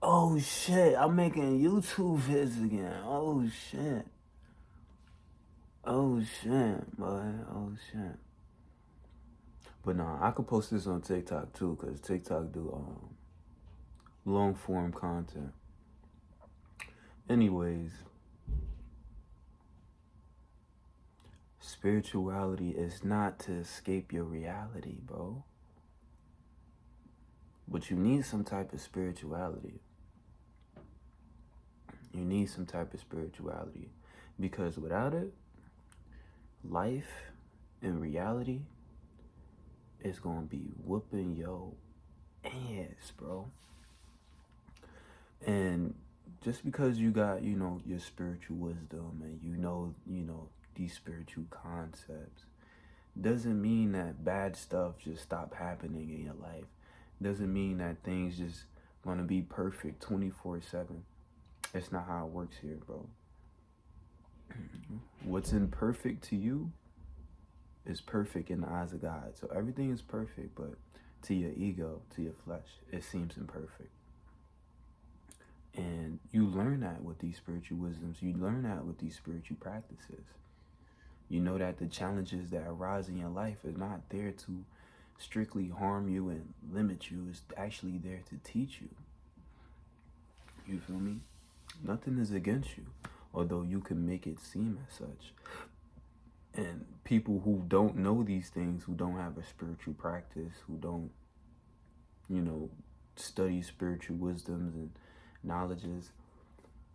Oh shit, I'm making YouTube vids again. Oh shit. Oh shit, boy. Oh shit. But nah, I could post this on TikTok too, cause TikTok do long form content. Anyways, spirituality is not to escape your reality, bro. But you need some type of spirituality. You need some type of spirituality. Because without it, life and reality is gonna be whooping your ass, bro. And just because you got, your spiritual wisdom and these spiritual concepts doesn't mean that bad stuff just stop happening in your life. Doesn't mean that things just gonna be perfect 24/7. That's not how it works here, bro. What's imperfect to you is perfect in the eyes of God. So everything is perfect, but to your ego, to your flesh, it seems imperfect. And you learn that with these spiritual wisdoms. You learn that with these spiritual practices. You know that the challenges that arise in your life are not there to strictly harm you and limit you. It's actually there to teach you. You feel me? Nothing is against you, although you can make it seem as such. And people who don't know these things, who don't have a spiritual practice, who don't, study spiritual wisdoms and knowledges,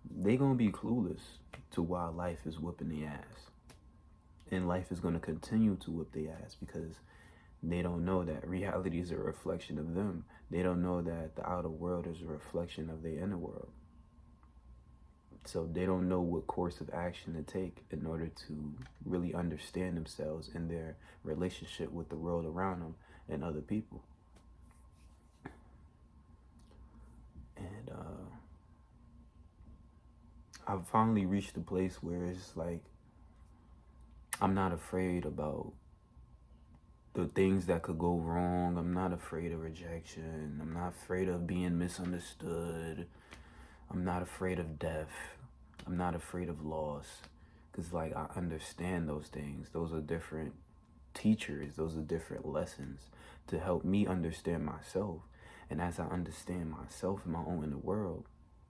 they gonna be clueless to why life is whooping their ass. And life is gonna continue to whoop their ass because they don't know that reality is a reflection of them. They don't know that the outer world is a reflection of their inner world. So they don't know what course of action to take in order to really understand themselves and their relationship with the world around them and other people. And I've finally reached a place where it's like I'm not afraid about the things that could go wrong. I'm not afraid of rejection. I'm not afraid of being misunderstood. I'm not afraid of death. I'm not afraid of loss. Because, like, I understand those things. Those are different teachers. Those are different lessons to help me understand myself. And as I understand myself and my own inner world,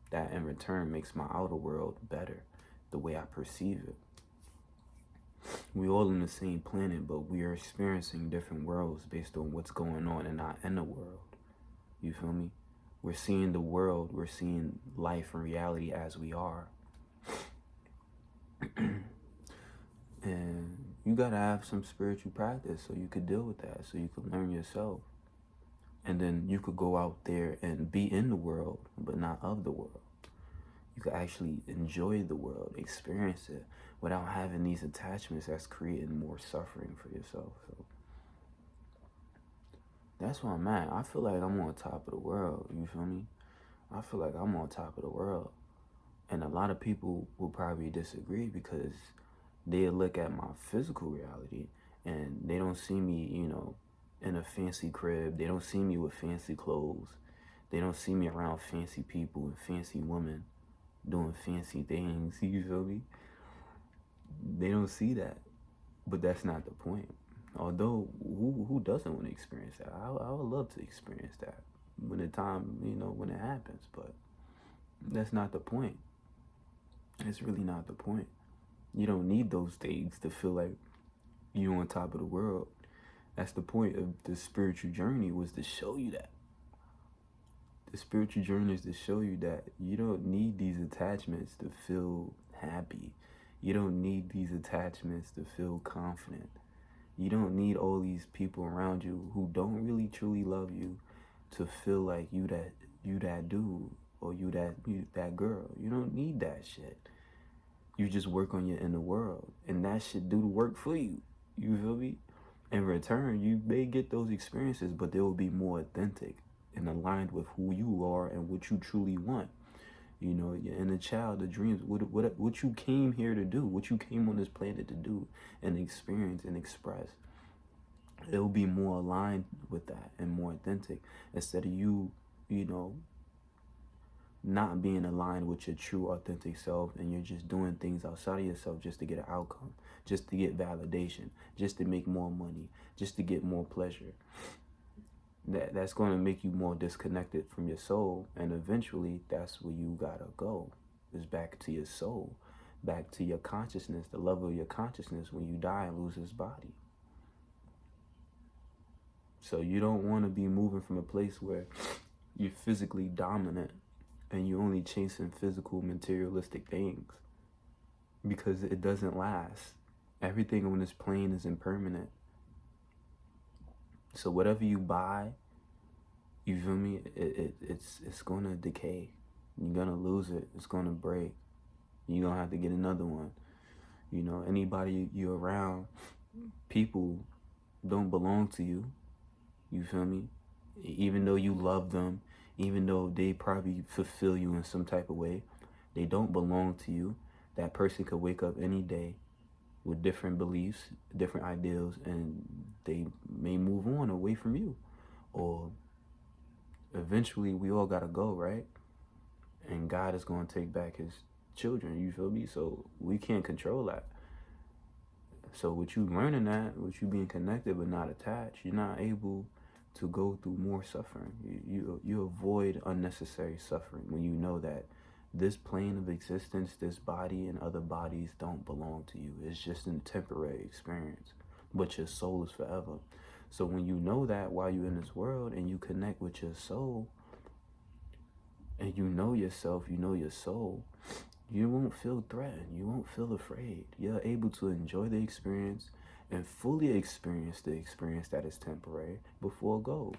that in return makes my outer world better, the way I perceive it. We all on the same planet, but we are experiencing different worlds based on what's going on in our inner world. You feel me? We're seeing the world, we're seeing life and reality as we are. And you gotta have some spiritual practice so you could deal with that, so you could learn yourself. And then you could go out there and be in the world, but not of the world. You could actually enjoy the world, experience it, without having these attachments that's creating more suffering for yourself. So that's where I'm at. I feel like I'm on top of the world, you feel me? I feel like I'm on top of the world. And a lot of people will probably disagree because they look at my physical reality and they don't see me, in a fancy crib. They don't see me with fancy clothes. They don't see me around fancy people and fancy women doing fancy things, you feel me? They don't see that. But that's not the point. Although, who doesn't want to experience that? I would love to experience that when the time, when it happens. But that's not the point. It's really not the point. You don't need those things to feel like you're on top of the world. That's the point of the spiritual journey, was to show you that. The spiritual journey is to show you that you don't need these attachments to feel happy. You don't need these attachments to feel confident. You don't need all these people around you who don't really truly love you to feel like you that dude or you that girl. You don't need that shit. You just work on your inner world, and that should do the work for you. You feel me? In return, you may get those experiences, but they will be more authentic and aligned with who you are and what you truly want. Your inner child, the dreams, what you came here to do, what you came on this planet to do and experience and express. It will be more aligned with that and more authentic instead of you not being aligned with your true authentic self, and you're just doing things outside of yourself just to get an outcome, just to get validation, just to make more money, just to get more pleasure. That's going to make you more disconnected from your soul, and eventually that's where you gotta go, is back to your soul, back to your consciousness, the level of your consciousness when you die and lose this body. So you don't want to be moving from a place where you're physically dominant and you're only chasing physical materialistic things, because it doesn't last. Everything on this plane is impermanent. So whatever you buy, you feel me, it's gonna decay. You're gonna lose it. It's gonna break. You're gonna have to get another one. You know, anybody you're around, people don't belong to you. You feel me? Even though you love them, even though they probably fulfill you in some type of way, they don't belong to you. That person could wake up any day with different beliefs, different ideals, and they may move on away from you. Or eventually we all gotta go, right? And God is gonna take back his children, you feel me? So we can't control that. So with you learning that, with you being connected but not attached, you're not able to go through more suffering. You avoid unnecessary suffering when you know that this plane of existence, this body and other bodies don't belong to you. It's just a temporary experience, but your soul is forever. So when you know that while you're in this world and you connect with your soul and you know yourself, you know your soul, you won't feel threatened. You won't feel afraid. You're able to enjoy the experience and fully experience the experience that is temporary before it goes.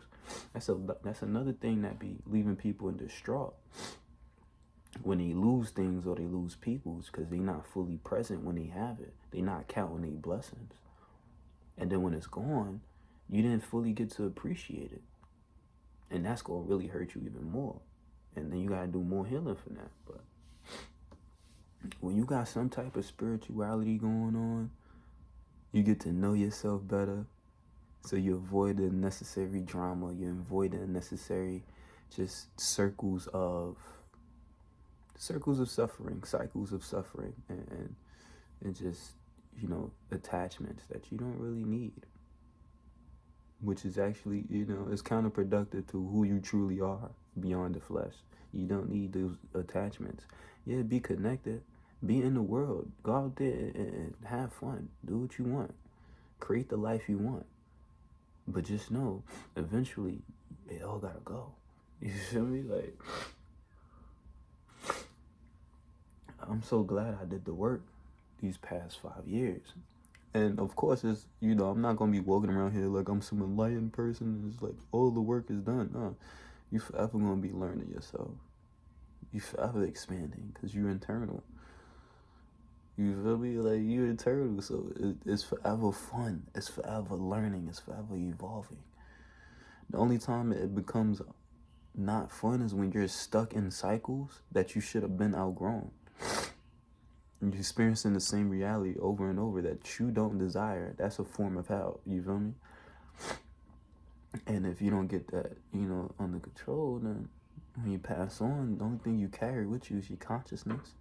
That's another thing that be leaving people in distraught when they lose things or they lose peoples, because they're not fully present when they have it. They're not counting their blessings. And then when it's gone, you didn't fully get to appreciate it. And that's going to really hurt you even more. And then you got to do more healing for that. But when you got some type of spirituality going on, you get to know yourself better. So you avoid the unnecessary drama. You avoid the unnecessary just circles of suffering, cycles of suffering, and just, you know, attachments that you don't really need. Which is actually, you know, it's counterproductive to who you truly are beyond the flesh. You don't need those attachments. Yeah, be connected. Be in the world. Go out there and have fun. Do what you want. Create the life you want. But just know, eventually, it all gotta go. You feel me? Like, I'm so glad I did the work these past 5 years. And of course, it's, you know, I'm not gonna be walking around here like I'm some enlightened person. It's like all the work is done. No, you forever gonna be learning yourself. You forever expanding because you're internal. You feel me? Like, you're eternal, so it's forever fun. It's forever learning. It's forever evolving. The only time it becomes not fun is when you're stuck in cycles that you should have been outgrown. You're experiencing the same reality over and over that you don't desire. That's a form of hell. You feel me? And if you don't get that, you know, under control, then when you pass on, the only thing you carry with you is your consciousness.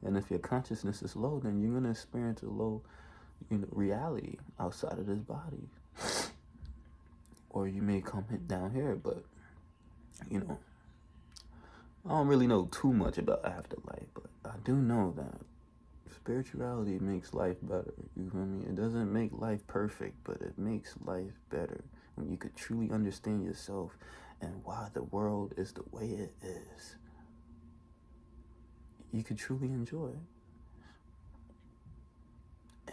And if your consciousness is low, then you're going to experience a low, you know, reality outside of this body. Or you may come down here, but, you know, I don't really know too much about afterlife, but I do know that spirituality makes life better. You feel me? It doesn't make life perfect, but it makes life better when you could truly understand yourself and why the world is the way it is. You could truly enjoy it.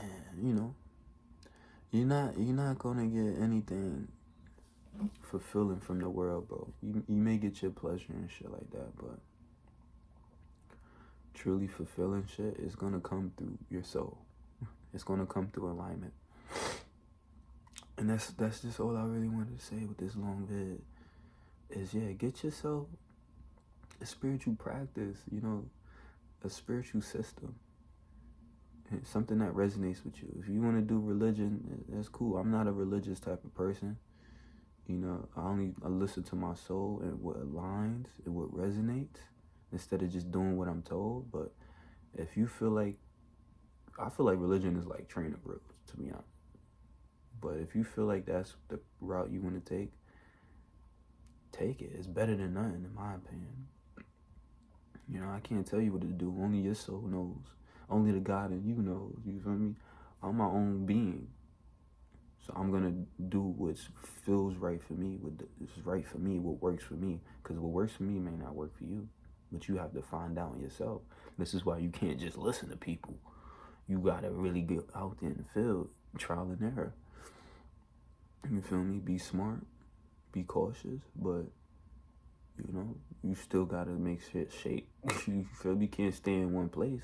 And, you know, you're not gonna get anything fulfilling from the world, bro. You may get your pleasure and shit like that, but truly fulfilling shit is gonna come through your soul. It's gonna come through alignment. And that's just all I really wanted to say with this long vid. Is, yeah, get yourself a spiritual practice, you know, a spiritual system. Something that resonates with you. If you want to do religion, that's cool. I'm not a religious type of person. You know, I listen to my soul and what aligns and what resonates. instead of just doing what I'm told. But if you feel like, I feel like religion is like trainer groups, to be honest. But if you feel like that's the route you want to take it. It's better than nothing, in my opinion. You know, I can't tell you what to do. Only your soul knows. Only the God in you knows. You feel me? I'm my own being. So I'm gonna do what feels right for me, what is right for me, what works for me. Because what works for me may not work for you. But you have to find out yourself. This is why you can't just listen to people. You gotta really get out there in the field, trial and error. You feel me? Be smart, be cautious, but you know, you still gotta make shit shake. You feel me? You can't stay in one place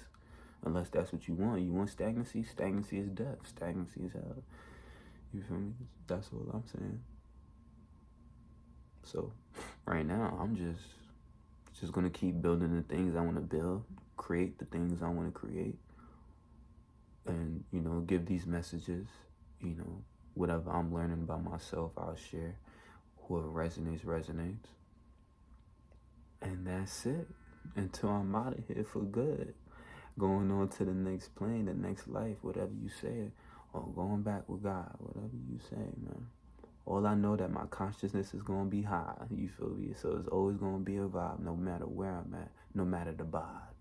unless that's what you want. You want stagnancy? Stagnancy is death. Stagnancy is hell. You feel me? That's what I'm saying. So right now I'm just gonna keep building the things I wanna build, create the things I wanna create, and you know, give these messages, you know, whatever I'm learning about myself, I'll share. Whoever resonates, resonates. And that's it. Until I'm out of here for good. Going on to the next plane, the next life, whatever you say. Or going back with God, whatever you say, man. All I know that my consciousness is gonna be high. You feel me? So it's always gonna be a vibe, no matter where I'm at, no matter the vibe.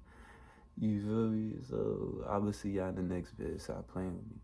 You feel me? So I will see y'all in the next vid. Stop playing with me.